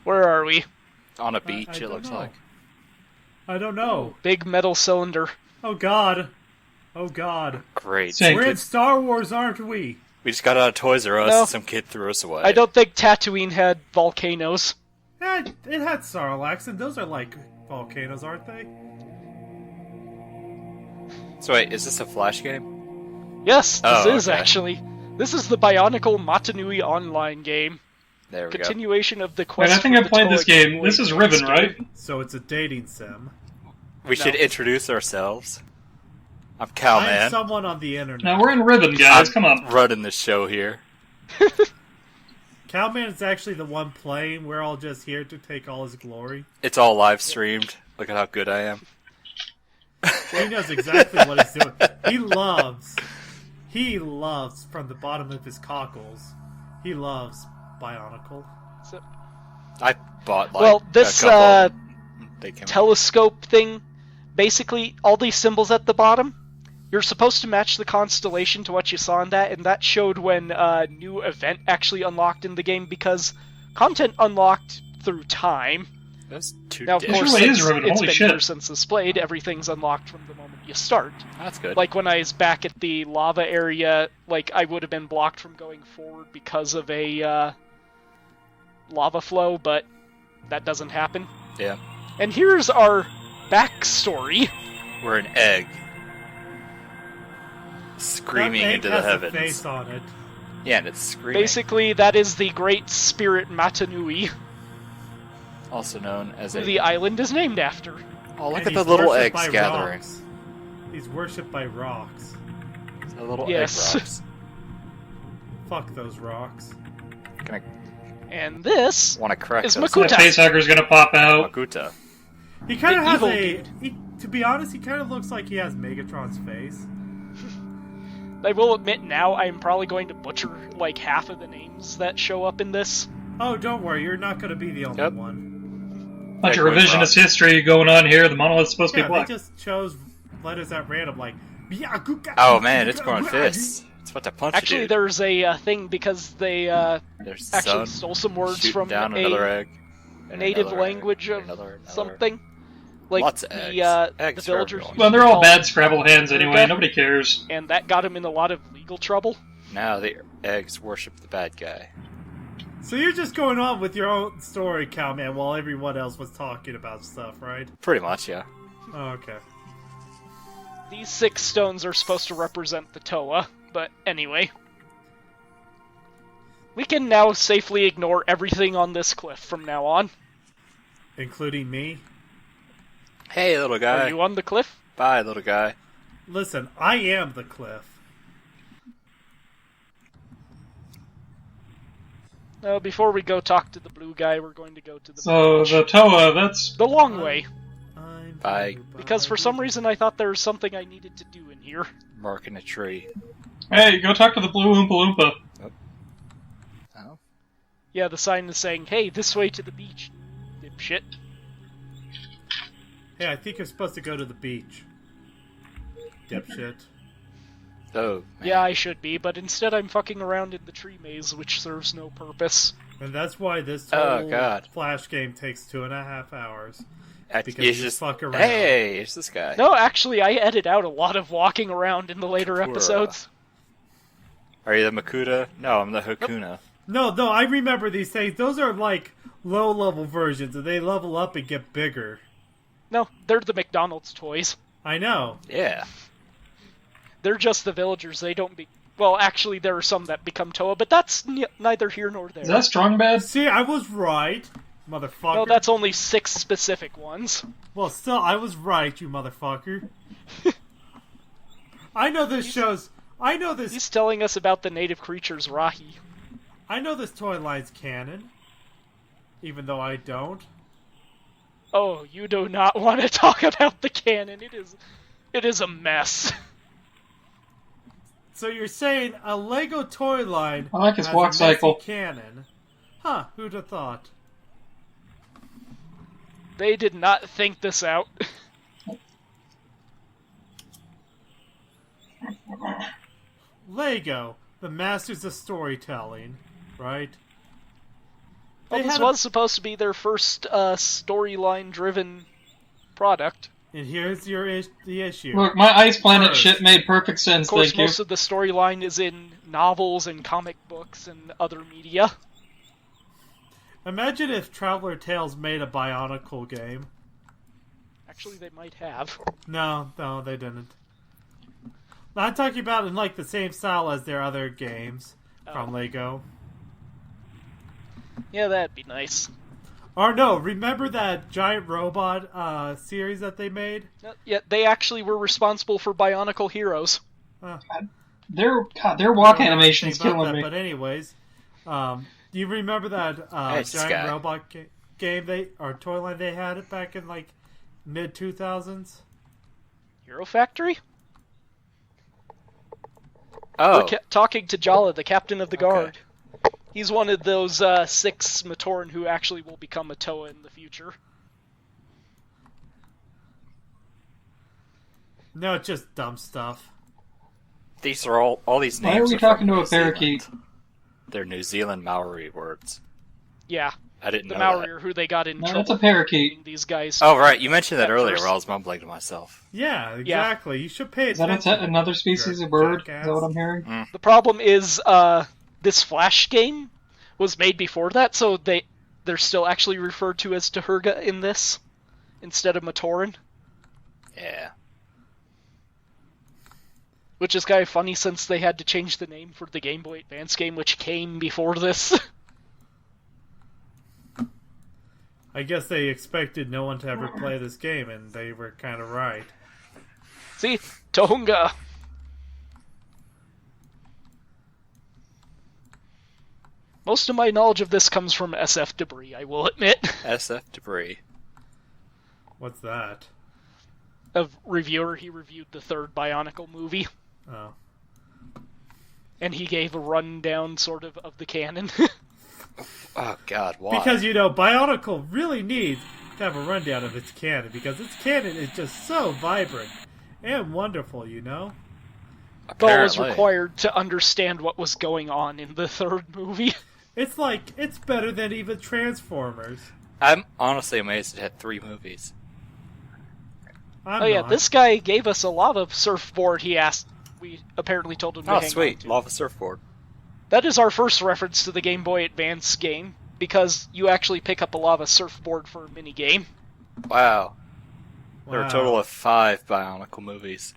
Where are we? On a I beach, it don't looks know. like. I don't know. Big metal cylinder. Oh god. Oh god. Great. Same. We're in Star Wars, aren't we? We just got out of Toys R Us No. and some kid threw us away. I don't think Tatooine had volcanoes. Yeah, it had Sarlacc, and those are like volcanoes, aren't they? So wait, is this a Flash game? Yes, this Oh, is okay. actually. This is the Bionicle Matanui Onlne game. There we go. Continuation of the Wait, quest. I think for I the played this Toa game. This is Ribbon, right? So it's a dating sim. We should introduce ourselves. I'm Cal, I'm man. someone on the internet. Now we're in Ribbon, guys. Come on. Running the show here. Cowman is actually the one playing. We're all just here to take all his glory. It's all live streamed. Look at how good I am. He knows exactly what he's doing. He loves from the bottom of his cockles. He loves Bionicle. So, I bought like well, this a couple. They came out. telescope thing, basically, all these symbols at the bottom, you're supposed to match the constellation to what you saw in that, and that showed when a new event actually unlocked in the game, because content unlocked through time. That's two Now, of discs. course, really is since Ribbon, it's holy been shit. years since this played, everything's unlocked from the moment you start. That's good. Like, when I was back at the lava area, like, I would have been blocked from going forward because of a lava flow, but that doesn't happen. Yeah. And here's our backstory. We're an egg. Screaming That egg into the has a heavens. face on it. Yeah, and it's screaming. Basically, that is the great spirit Matanui, Also known as who a... the island is named after. Oh, look And at the he's little worshipped eggs by gathering. rocks. He's worshipped by rocks. The little Yes. egg rocks. Fuck those rocks. Gonna And this want to correct is us. Makuta. That facehugger's gonna pop out. Makuta. He kind of The has evil a. dude. To be honest, he kind of looks like he has Megatron's face. I will admit now I'm probably going to butcher like half of the names that show up in this. Oh, don't worry, you're not going to be the only Yep. one. Bunch of Egg went revisionist wrong. history going on here. The monolith's supposed to Yeah, be they black. just chose letters at random, like. Oh man, it's going fists. It's about to punch Actually, a dude. there's a thing because they There's actually sun stole some words shooting from down another a egg. and native another egg, language and of another. something. Like Lots of the eggs. Eggs the for villagers. everyone. Well, they're all called- bad Scrabble hands anyway. Okay. Nobody cares. and that got him in a lot of legal trouble. Now the eggs worship the bad guy. So you're just going on with your own story, Cowman, while everyone else was talking about stuff, right? Pretty much, yeah. Oh, okay. These 6 stones are supposed to represent the Toa, but anyway. We can now safely ignore everything on this cliff from now on. Including me. Hey, little guy. Are you on the cliff? Bye, little guy. Listen, I am the cliff. Before we go talk to the blue guy, we're going to go to the So beach. the Toa, that's The long way, I'm Bye. because for some reason I thought there was something I needed to do in here. Marking a tree. hey, go talk to the blue Oompa Loompa. Oh. Yeah, the sign is saying, hey, this way to the beach, dipshit. Hey, I think you're supposed to go to the beach. Dipshit. Oh, man. Yeah, I should be, but instead I'm fucking around in the tree maze, which serves no purpose. And that's why this Oh, whole God. Flash game takes 2.5 hours. Because because you you just fuck around. Hey, it's this guy. No, actually, I edit out a lot of walking around in the later Kapura. episodes. Are you the Makuta? No, I'm the Hakuna. No, I remember these things. Those are like low-level versions, and they level up and get bigger. No, they're the McDonald's toys. I know. Yeah. They're just the villagers. They don't be. Well, actually, there are some that become Toa, but that's neither here nor there. Is that strong bad? See, I was right, motherfucker. No, that's only 6 specific ones. Well, still, I was right, you motherfucker. I know this shows... I know this... He's telling us about the native creatures Rahi. I know this toy line's canon. Even though I don't. Oh, you do not want to talk about the canon. It is a mess. So you're saying a Lego toy line I like his has walk a messy cycle. canon? Huh, who'd have thought? They did not think this out. Lego, the masters of storytelling, right? Well, this was supposed to be their first storyline-driven product. And here's the issue. Look, my Ice Planet First. shit made perfect sense, Of course, thank you. most of the storyline is in novels and comic books and other media. Imagine if Traveler Tales made a Bionicle game. Actually, they might have. No, they didn't. I'm talking about in like the same style as their other games from Lego. Yeah, that'd be nice. Or no, remember that giant robot series that they made? Yeah, they actually were responsible for Bionicle Heroes. Their walk animation is killing me. But anyways, do you remember that giant robot game or toy line they had back in like mid 2000s? Hero Factory? Oh. We're talking to Jala, the captain of the guard. He's one of those 6 Matoran who actually will become a Toa in the future. No, it's just dumb stuff. These are all these names. Why are we from talking to New a parakeet? Zealand. They're New Zealand Maori words. Yeah, I didn't the know Maori that. are who they got in No, trouble. that's a parakeet. For these guys. Oh, right. You mentioned that At earlier first. where I was mumbling to myself. Yeah, exactly. You should pay Is that attention. another species of bird? Is that what I'm hearing? The problem is, this Flash game was made before that, so they're still actually referred to as Tahurga in this, instead of Matoran. Yeah. Which is kind of funny since they had to change the name for the Game Boy Advance game, which came before this. I guess they expected no one to ever play this game, and they were kind of right. See? Tohunga! Most of my knowledge of this comes from SF Debris, I will admit. SF Debris. What's that? A reviewer, he reviewed the 3rd Bionicle movie, Oh. and he gave a rundown, sort of the canon. Oh, God, why? Because, Bionicle really needs to have a rundown of its canon, because its canon is just so vibrant and wonderful, Ball was Apparently. required to understand what was going on in the 3rd movie. It's better than even Transformers. I'm honestly amazed it had 3 movies. I'm not. This guy gave us a lava surfboard we apparently told him to Oh, hang sweet. on to. Lava surfboard. That is our first reference to the Game Boy Advance game, because you actually pick up a lava surfboard for a minigame. Wow. There are a Wow. total of 5 Bionicle movies.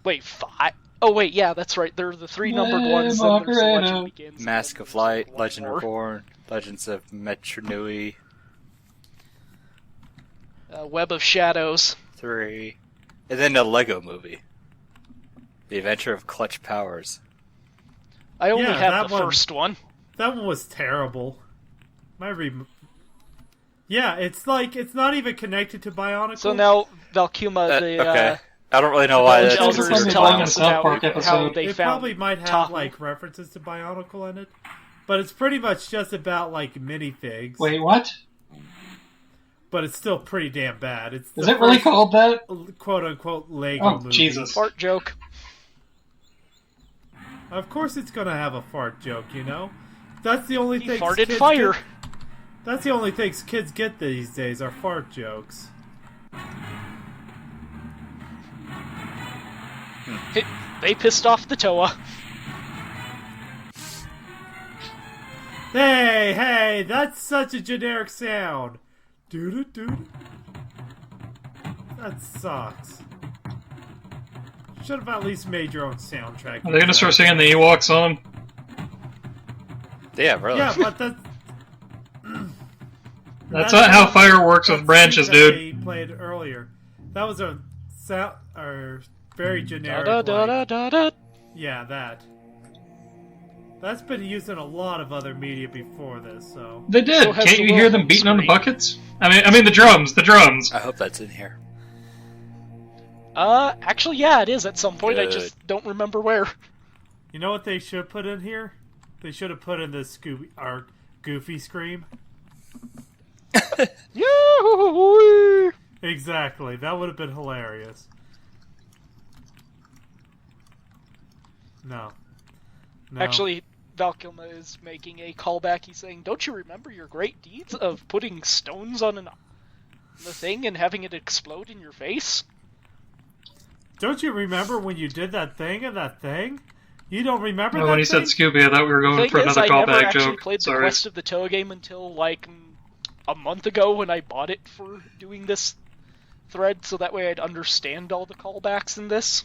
Wait, 5? Oh wait, yeah, that's right. There are the 3 numbered ones, and there's the Legend Begins. Mask of Light, Legend Reborn, Legends of Metronui, Web of Shadows. 3, and then a Lego movie. The Adventure of Clutch Powers. I only Yeah, have that the one- first one. That one was terrible. Yeah, it's not even connected to Bionicle. So now Valkuma, Okay. I don't really know why village that's elders This is are like telling a us South about Park how episode. they it found probably might have Tahoe. like references to Bionicle in it, but it's pretty much just about like minifigs. Wait, what? But it's still pretty damn bad. It's Is the it really first called that? quote unquote Lego Oh, movie. Jesus. Fart joke. Of course, it's gonna have a fart joke. That's the only He thing. farted fire. That's the only things kids get these days are fart jokes. They pissed off the Toa. Hey, that's such a generic sound. Doo-doo-doo. That sucks. Should have at least made your own soundtrack. Are they gonna start singing the Ewok song? Yeah, really. Yeah, but that's That's not how fire works with branches, dude. They played earlier. That was a sound, or very generic. Da da da like- da da. Yeah, that. That's been used in a lot of other media before this, so. They did. So has Can't the you hear them Wilhelm beating on the scream. buckets? I mean the drums. The drums. I hope that's in here. Actually, yeah, it is at some point. I Good. just don't remember where. You know what they should put in here? They should have put in the Goofy scream. Yoo-hoo-hoo-wee. Exactly. That would have been hilarious. No. Actually, Valkyma is making a callback. He's saying, "Don't you remember your great deeds of putting stones on the thing and having it explode in your face?" Don't you remember when you did that thing and that thing? You don't remember that when he thing? said Scooby, I thought we were going for another I never callback actually joke. played the Sorry. Quest of the Toe game until, like, a month ago when I bought it for doing this thread, so that way I'd understand all the callbacks in this.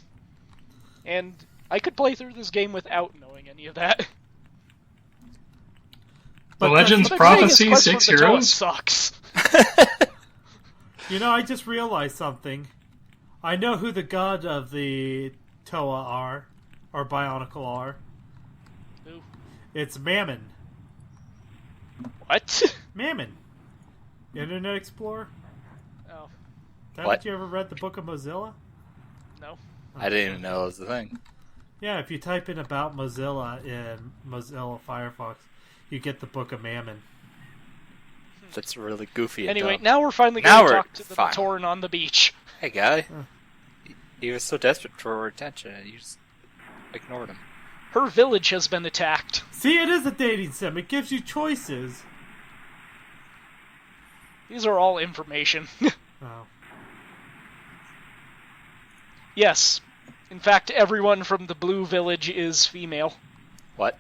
And I could play through this game without knowing any of that. The Legends But Prophecy Quest 6 for the Toe Heroes? sucks. You know, I just realized something. I know who the god of the Toa are, or Bionicle are. Who? It's Mammon. What? Mammon. Internet Explorer? Oh, Haven't you ever read the Book of Mozilla? no. I didn't even know it was a thing. Yeah, if you type in about Mozilla in Mozilla Firefox, you get the Book of Mammon. That's really goofy. Anyway, dumb. now we're finally Now going to we're talk to the fine. Matoran on the beach. Hey, guy. He was so desperate for attention, and you just ignored him. Her village has been attacked. See, it is a dating sim. It gives you choices. These are all information. Oh. Yes. In fact, everyone from the blue village is female. What?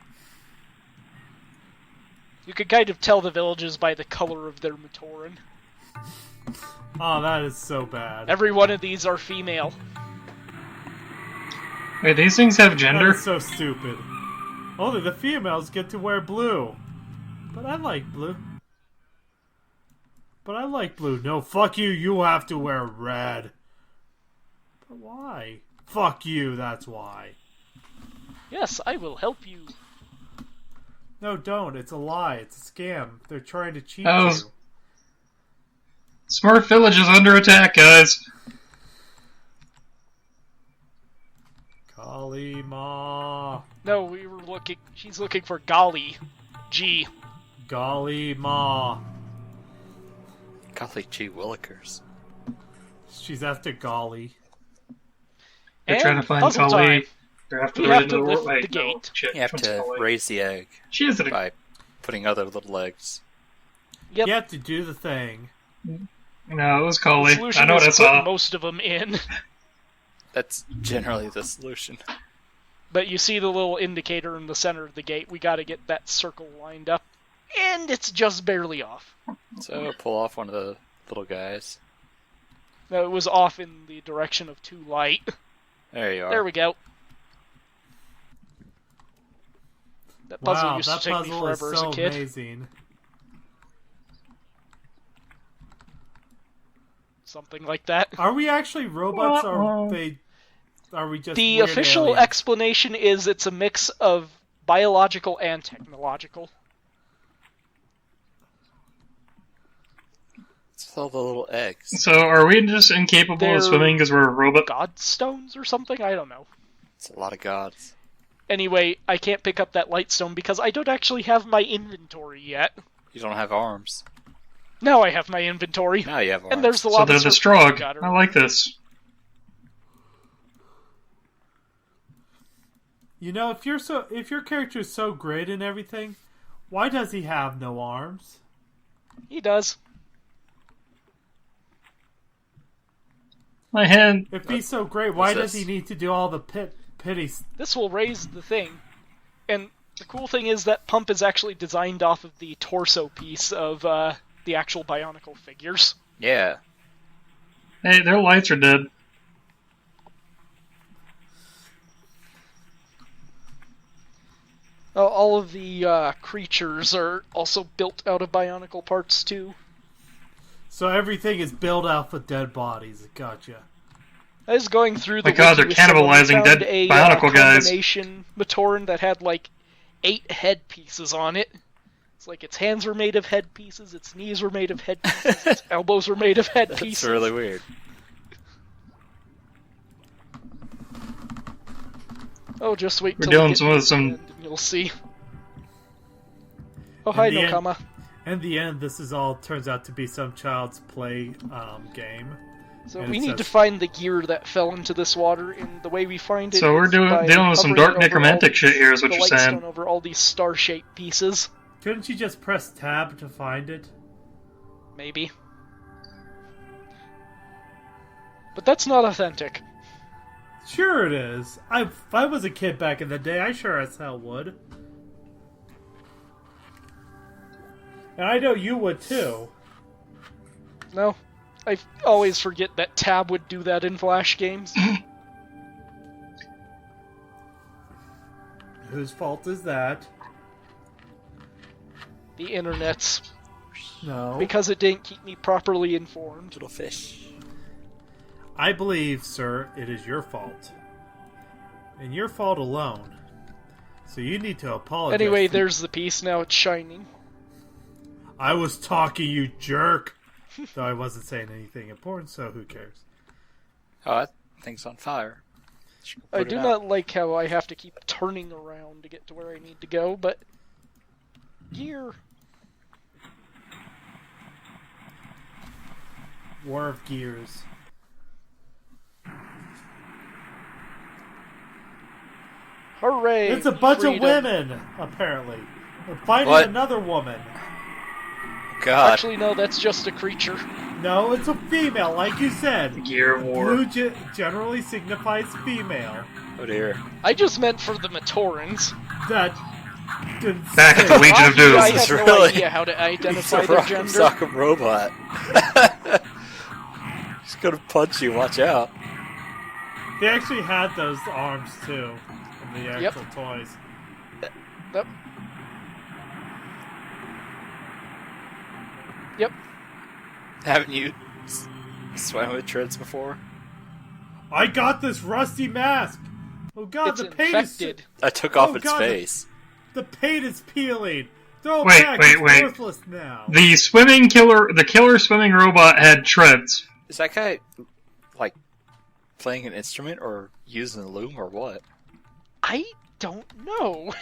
You could kind of tell the villages by the color of their Matoran. Oh, that is so bad. Every one of these are female. Wait, these things have That gender? is so stupid. Only the females get to wear blue. But I like blue. No, fuck you, you have to wear red. But why? Fuck you, that's why. Yes, I will help you. No, don't. It's a lie. It's a scam. They're trying to cheat Oh. you. Smart Village is under attack, guys. Kalima. No, we were looking... She's looking for Gali. G. Galima. Golly gee willikers. She's after Golly. They're And trying to find puzzle Kali. time. They're after We the have end to of the lift world. the gate. Shit, You have what's to Kali? raise the egg She is a... by putting other little eggs. Yep. You have to do the thing. No, it was The Kali. solution I know what I is put saw. most of them in. That's generally the solution. But you see the little indicator in the center of the gate. We gotta get that circle lined up. And it's just barely off. So pull off one of the little guys. No, it was off in the direction of too light. There you are. There we go. That puzzle Wow, used that to take me puzzle is forever as so a kid. amazing. Something like that. Are we actually robots, or are we just The weird official aliens? explanation is it's a mix of biological and technological. It's all the little eggs. So, are we just incapable They're- of swimming because we're a robot? Godstones or something? I don't know. It's a lot of gods. Anyway, I can't pick up that lightstone because I don't actually have my inventory yet. You don't have arms. Now I have my inventory. Now you have arms. And there's the So lava they're the serpent Strog. got her. I like this. You know, if your character is so great and everything, why does he have no arms? He does. My hand. If he's so great, why What's does he this? need to do all the pity? This will raise the thing. And the cool thing is that pump is actually designed off of the torso piece of the actual Bionicle figures. Yeah. Hey, their lights are dead. All of the creatures are also built out of Bionicle parts too. So everything is built off of dead bodies. Gotcha. I was going through the My God, wiki they're with someone who cannibalizing found dead a Bionicle guys. combination Matoran that had like 8 headpieces on it. It's like its hands were made of headpieces, its knees were made of headpieces, its elbows were made of headpieces. That's really weird. Oh, just wait We're till dealing we get with to some- the end and you'll see. Oh, hi, the end- Nokama. In the end, this is all turns out to be some child's play game. So we need to find the gear that fell into this water, and the way we find it. So we're dealing with some dark necromantic shit here, is what you're saying. Over all these star-shaped pieces. Couldn't you just press tab to find it? Maybe. But that's not authentic. Sure it is. If I was a kid back in the day, I sure as hell would. And I know you would too. No. I always forget that Tab would do that in Flash games. Whose fault is that? The internet's. No. Because it didn't keep me properly informed. Little fish. I believe, sir, it is your fault. And your fault alone. So you need to apologize. Anyway, there's the piece. Now it's shining. I was talking, you jerk! Though I wasn't saying anything important, so who cares? Oh, that thing's on fire. I do not like how I have to keep turning around to get to where I need to go, but... Gear! War of Gears. Hooray! It's a bunch freedom. of women, apparently. We're fighting What? another woman. God. Actually, no, that's just a creature. No, it's a female, like you said. Gear of War. Blue generally signifies female. Oh dear. I just meant for the Matorans. That didn't Back at the Legion of Doom. I This have is no really- idea how to He's identify a their rock gender. sock'em robot. He's gonna punch you, watch out. They actually had those arms too in the actual toys. Yep. Yep. Haven't you swam with treads before? I got this rusty mask. Oh god, It's the paint infected. I took off Oh, its God, face. the paint is peeling. Throw it Wait, back. wait, it's wait. worthless now. The killer swimming robot had treads. Is that guy, like, playing an instrument or using a loom or what? I don't know.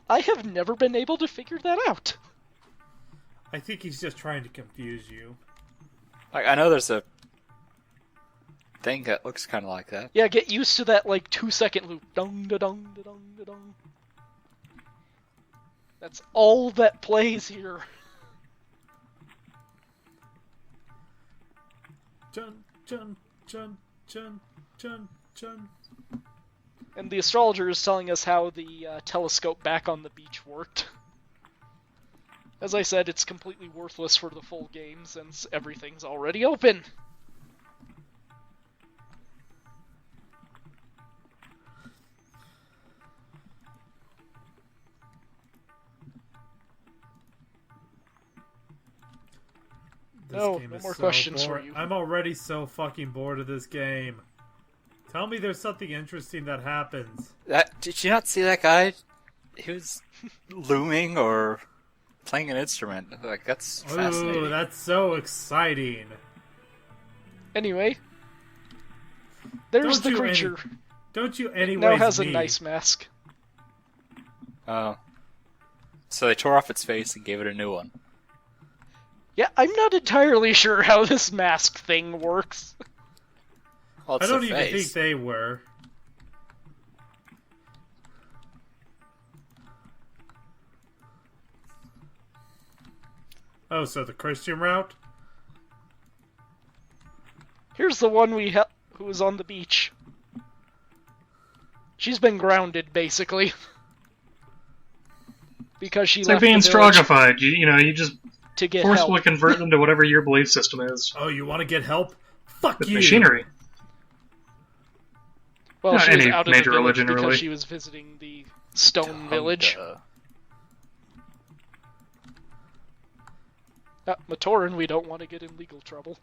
I have never been able to figure that out. I think he's just trying to confuse you. Like, I know there's a thing that looks kind of like that. Yeah, get used to that, like, 2-second loop. Dong da dong da dong da dong. That's all that plays here. Chun, chun, chun, chun, chun, chun. And the astrologer is telling us how the telescope back on the beach worked. As I said, it's completely worthless for the full game since everything's already open. No more questions for you. I'm already so fucking bored of this game. Tell me there's something interesting that happens. Did you not see that guy? He was looming or playing an instrument. Like, that's fascinating. Ooh, that's so exciting. Anyway, there's the creature. Don't you It anyways now has a me. nice mask. Oh. So they tore off its face and gave it a new one. Yeah, I'm not entirely sure how this mask thing works. Well, it's I don't the even face. think they were. Oh, so the Christian route? Here's the one who was on the beach. She's been grounded, basically. Because she It's left like being the village strogified. You just to get forcefully help. convert them to whatever your belief system is. Oh, you want to get help? Fuck With you! machinery. Well, Not she was any out of the major village religion, because really. she was visiting the stone village. Matoran, we don't want to get in legal trouble.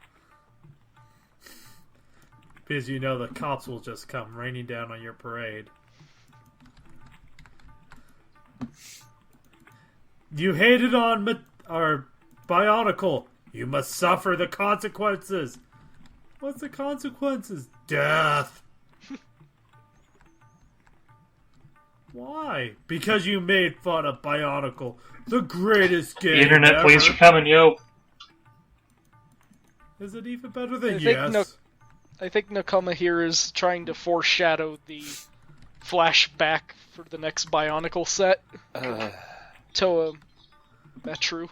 Because you know the cops will just come raining down on your parade. You hated on our Bionicle. You must suffer the consequences. What's the consequences? Death. Why? Because you made fun of Bionicle, the greatest game The internet ever. police are coming, yo. Is it even better than I think Nakama here is trying to foreshadow the flashback for the next Bionicle set. Toa Metru.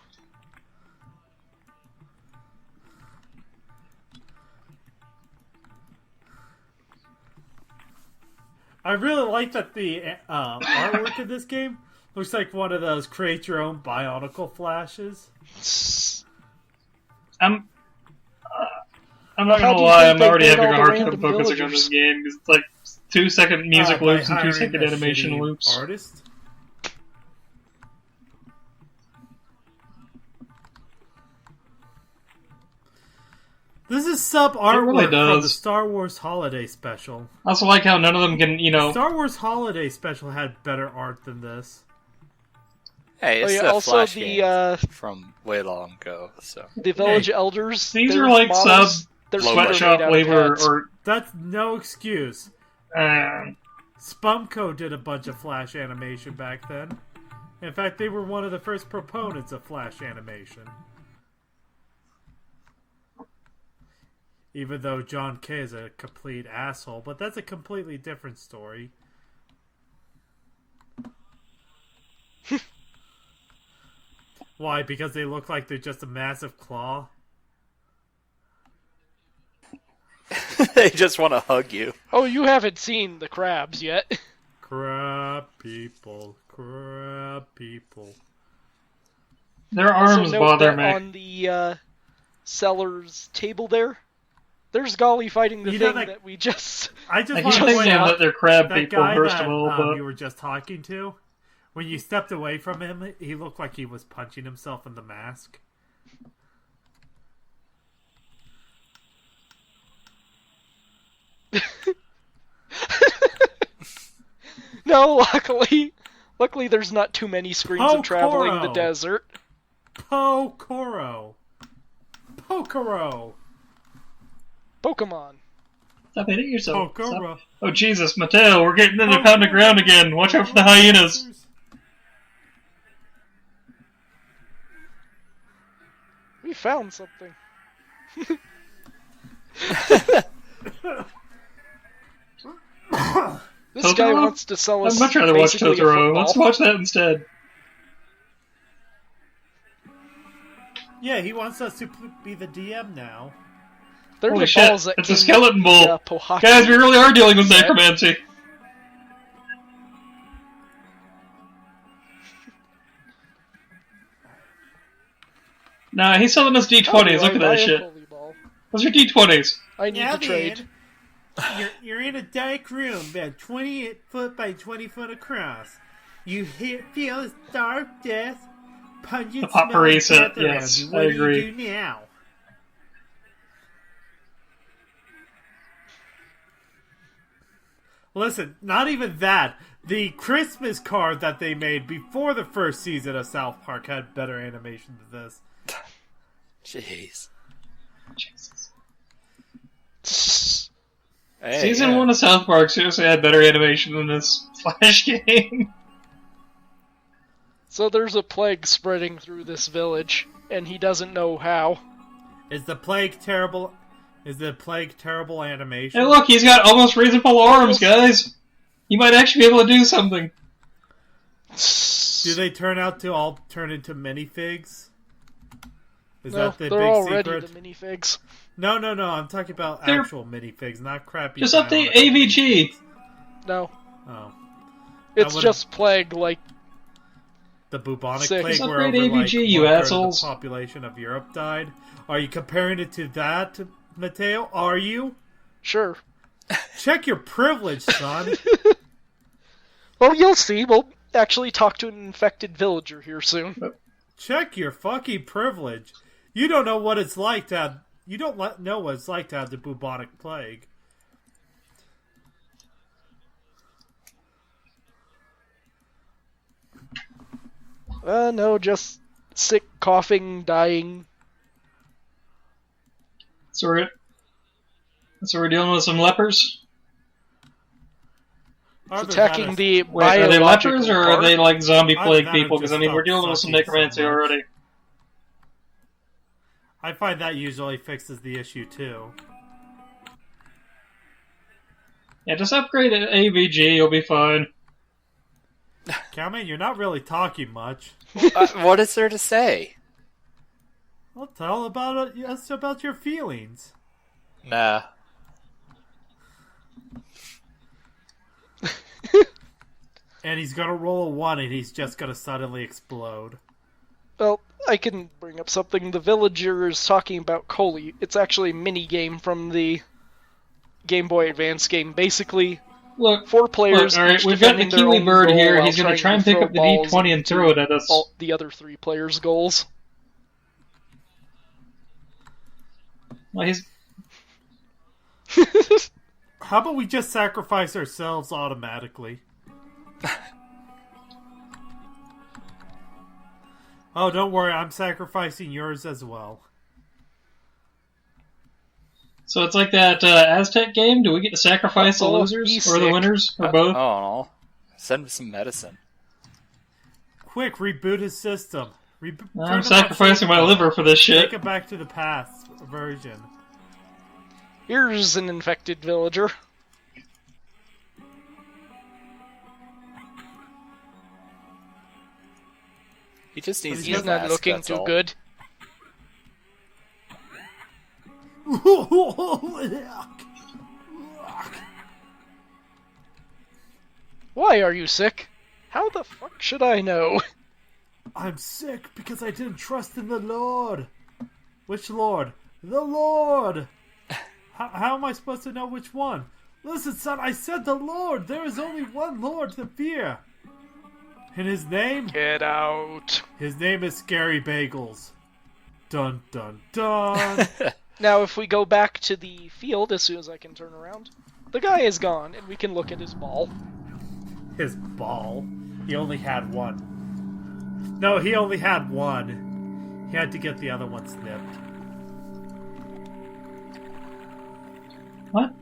I really like that the artwork in this game looks like one of those create your own Bionicle flashes. I'm not gonna lie, I'm already having a hard time focusing on this game because it's like 2-second music loops and 2-second animation loops. Artist? This is sub artwork from the Star Wars Holiday Special. I also like how none of them can, Star Wars Holiday Special had better art than this. Hey, it's also Flash the game from way long ago. So the Village Elders. These are like models, sweatshop labor, or that's no excuse. Spumco did a bunch of Flash animation back then. In fact, they were one of the first proponents of Flash animation. Even though John Kay is a complete asshole, but that's a completely different story. Why? Because they look like they're just a massive claw? They just want to hug you. Oh, you haven't seen the crabs yet. Crab people, crab people. Their arms bother me. On the seller's table there's Golly fighting the thing that we just... I just want to point out that they're crab people, first of all. But you were just talking to, when you stepped away from him, he looked like he was punching himself in the mask. No, luckily there's not too many screens of traveling the desert. Pokoro. Pokemon. Stop hitting yourself. Pokoro. Oh Jesus, Mateo, we're getting into pound of ground again. Watch out for the hyenas. We found something. This Totoro? guy wants to sell us. I'd much rather watch Totoro. Let's watch that instead. Yeah, he wants us to be the DM now. Holy shit, it's a skeleton bull. Guys, we really are dealing with necromancy. Nah, he's selling us D20s. Look at that shit. Those are D20s. I need to trade. You're in a dark room about 20 foot by 20 foot across. You feel this dark death, pungent smell of death around you. What do you do now? Listen, not even that. The Christmas card that they made before the first season of South Park had better animation than this. Jeez. Jesus. Hey, Season 1 of South Park seriously had better animation than this Flash game. So there's a plague spreading through this village, and he doesn't know how. Is the plague terrible? Is the plague terrible animation? Hey look, he's got almost reasonable arms, guys! He might actually be able to do something. Do they turn into minifigs? Is no, that the they're big already secret? the minifigs. No, I'm talking about actual minifigs, not crappy. Just update AVG! No. Oh. It's just plague, like... The bubonic Sick. plague Just where upgrade over, AVG, you assholes. The population of Europe died. Are you comparing it to that, Mateo? Are you? Sure. Check your privilege, son. Well, you'll see. We'll actually talk to an infected villager here soon. Check your fucking privilege. You don't know what it's like to have... You don't know what it's like to have the bubonic plague. No, just sick, coughing, dying. So we're dealing with some lepers? It's attacking the Wait, are they lepers or part? are they like zombie plague people? Because I mean, we're dealing with some necromancy already. I find that usually fixes the issue too. Yeah, just upgrade to AVG, you'll be fine. Cowman, you're not really talking much. What is there to say? Well, tell us about your feelings. Nah. And he's gonna roll a 1 and he's just gonna suddenly explode. Well, I can bring up something. The villager is talking about Coley. It's actually a mini-game from the Game Boy Advance game. Basically, Look, 4 players. All right, each we've got the defending their Kiwi own bird goal here. while He's going to try and pick throw up the balls D20 and throw it at us. all the other 3 players' goals. Well, he's... How about we just sacrifice ourselves automatically? Oh, don't worry, I'm sacrificing yours as well. So it's like that Aztec game? Do we get to sacrifice the Oh, losers? he's Or the sick. winners? Or both? Oh, no. Send him some medicine. Quick, reboot his system. Turn I'm him sacrificing on my liver for this shit. Take it back to the past version. Here's an infected villager. He just needs He's his not mask, looking that's too all. good. Why are you sick? How the fuck should I know? I'm sick because I didn't trust in the Lord. Which Lord? The Lord! How am I supposed to know which one? Listen, son, I said the Lord! There is only one Lord to fear! And his name? Get out. His name is Scary Bagels. Dun dun dun! Now, if we go back to the field as soon as I can turn around, the guy is gone, and we can look at his ball. His ball? He only had one. No, he only had one. He had to get the other one snipped. What?